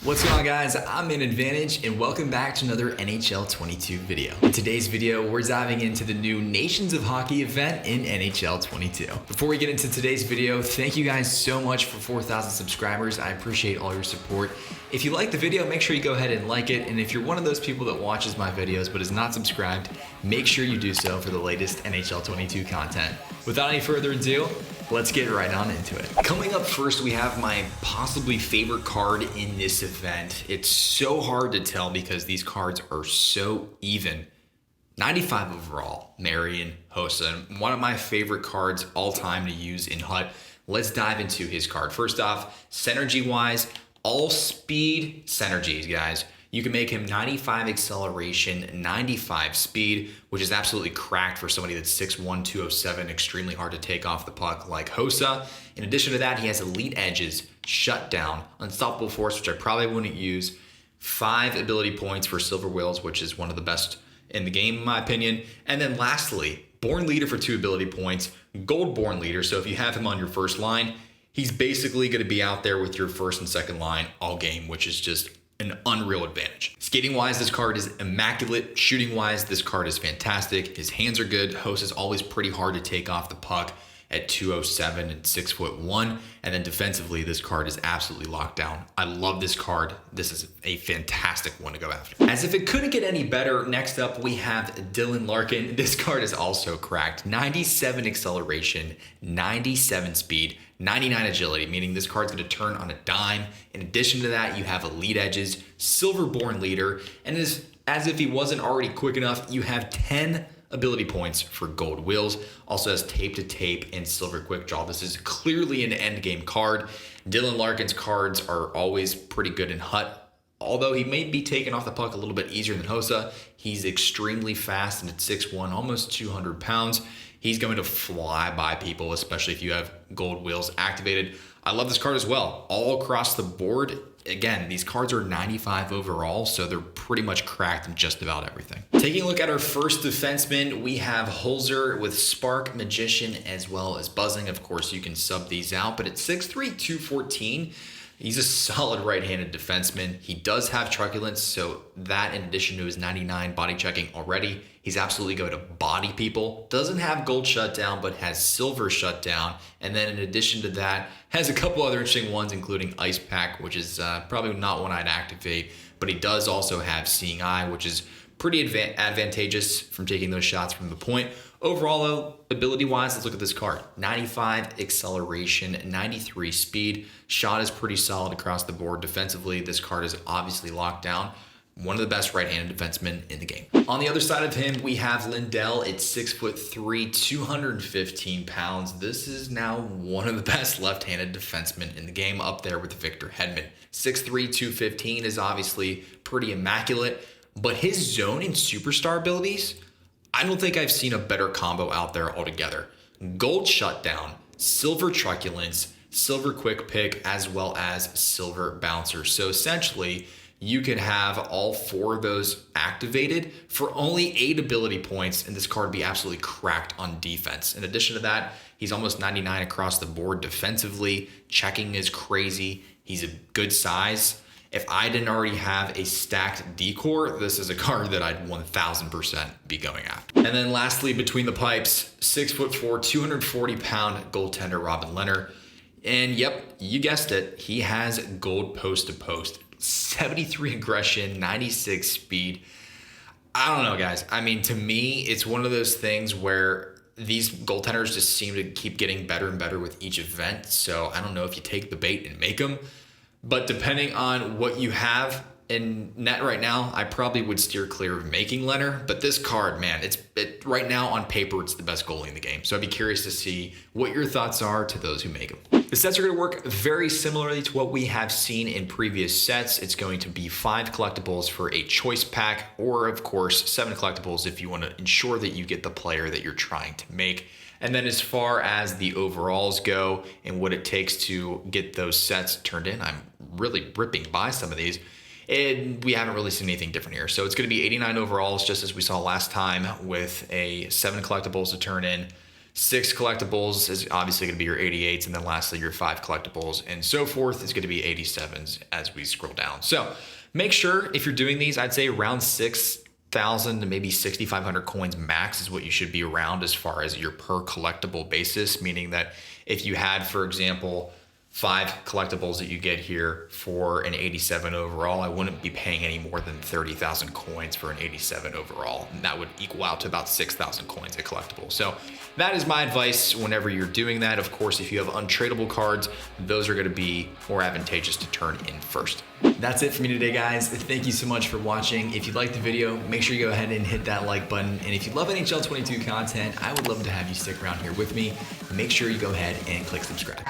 What's going on, guys? I'm in Advantage and welcome back to another NHL 22 video. In today's video, we're diving into the new Nations of Hockey event in NHL 22. Before we get into today's video, thank you guys so much for 4,000 subscribers. I appreciate all your support. If you like the video, make sure you go ahead and like it. And if you're one of those people that watches my videos but is not subscribed, make sure you do so for the latest NHL 22 content. Without any further ado, let's get right on into it. Coming up first, we have my possibly favorite card in this event. It's so hard to tell because these cards are so even. 95 overall, MARIAN, HOSSA, one of my favorite cards all time to use in HUT. Let's dive into his card. First off, synergy-wise, all speed synergies, guys. You can make him 95 acceleration, 95 speed, which is absolutely cracked for somebody that's 6'1", 207, extremely hard to take off the puck like HOSSA. In addition to that, he has elite edges, shutdown, unstoppable force, which I probably wouldn't use, 5 ability points for Silver Whales, which is one of the best in the game, in my opinion. And then lastly, Born Leader for 2 ability points, Gold Born Leader. So if you have him on your first line, he's basically going to be out there with your first and second line all game, which is just an unreal advantage. Skating wise, this card is immaculate. Shooting wise, this card is fantastic. His hands are good. Host is always pretty hard to take off the puck at 207 and 6'1". And then defensively, this card is absolutely locked down. I love this card. This is a fantastic one to go after. As if it couldn't get any better, next up we have LARKIN. This card is also cracked. 97 acceleration, 97 speed, 99 agility, meaning this card's going to turn on a dime. In addition to that, you have elite edges, Silver Born Leader, and as if he wasn't already quick enough, you have 10 ability points for Gold Wheels. Also has tape to tape and Silver Quick Draw. This is clearly an end game card. LARKIN's cards are always pretty good in HUT. Although he may be taken off the puck a little bit easier than HOSSA, he's extremely fast and at 6'1", almost 200 pounds. He's going to fly by people, especially if you have Gold Wheels activated. I love this card as well. All across the board, again, these cards are 95 overall, so they're pretty much cracked in just about everything. Taking a look at our first defenseman, we have HOLZER with Spark, Magician, as well as Buzzing. Of course, you can sub these out, but at 6'3", 214, he's a solid right-handed defenseman. He does have truculence, so that in addition to his 99 body checking already, he's absolutely going to body people. Doesn't have gold shutdown, but has silver shutdown. And then in addition to that, has a couple other interesting ones, including Ice Pack, which is probably not one I'd activate. But he does also have Seeing Eye, which is pretty advantageous from taking those shots from the point. Overall, though, ability-wise, let's look at this card. 95 acceleration, 93 speed. Shot is pretty solid across the board. Defensively, this card is obviously locked down. One of the best right-handed defensemen in the game. On the other side of him, we have LINDELL at 6'3", 215 pounds. This is now one of the best left-handed defensemen in the game, up there with Victor Hedman. 6'3", 215 is obviously pretty immaculate, but his zone and superstar abilities, I don't think I've seen a better combo out there altogether. Gold shutdown, silver truculence, silver quick pick, as well as silver bouncer. So essentially, you could have all 4 of those activated for only 8 ability points, and this card would be absolutely cracked on defense. In addition to that, he's almost 99 across the board defensively. Checking is crazy. He's a good size. If I didn't already have a stacked decor, this is a card that I'd 1000% be going after. And then lastly, between the pipes, 6'4", 240 pound goaltender Robin Lehner. And yep, you guessed it, he has gold post to post. 73 aggression, 96 speed. I don't know, guys. I mean, to me, it's one of those things where these goaltenders just seem to keep getting better and better with each event. So I don't know if you take the bait and make them. But depending on what you have in net right now, I probably would steer clear of making Lehner. But this card, man, right now on paper, it's the best goalie in the game. So I'd be curious to see what your thoughts are to those who make them. The sets are going to work very similarly to what we have seen in previous sets. It's going to be 5 collectibles for a choice pack, or of course 7 collectibles if you want to ensure that you get the player that you're trying to make. And then as far as the overalls go and what it takes to get those sets turned in, I'm really ripping by some of these. And we haven't really seen anything different here. So it's going to be 89 overalls, just as we saw last time, with a 7 collectibles to turn in, 6 collectibles is obviously going to be your 88s, and then lastly your 5 collectibles and so forth is going to be 87s as we scroll down. So make sure if you're doing these, I'd say around 6,000 to maybe 6,500 coins max is what you should be around as far as your per collectible basis, meaning that if you had, for example, 5 collectibles that you get here for an 87 overall, I wouldn't be paying any more than 30,000 coins for an 87 overall. And that would equal out to about 6,000 coins a collectible. So that is my advice whenever you're doing that. Of course, if you have untradeable cards, those are gonna be more advantageous to turn in first. That's it for me today, guys. Thank you so much for watching. If you liked the video, make sure you go ahead and hit that like button. And if you love NHL 22 content, I would love to have you stick around here with me. Make sure you go ahead and click subscribe.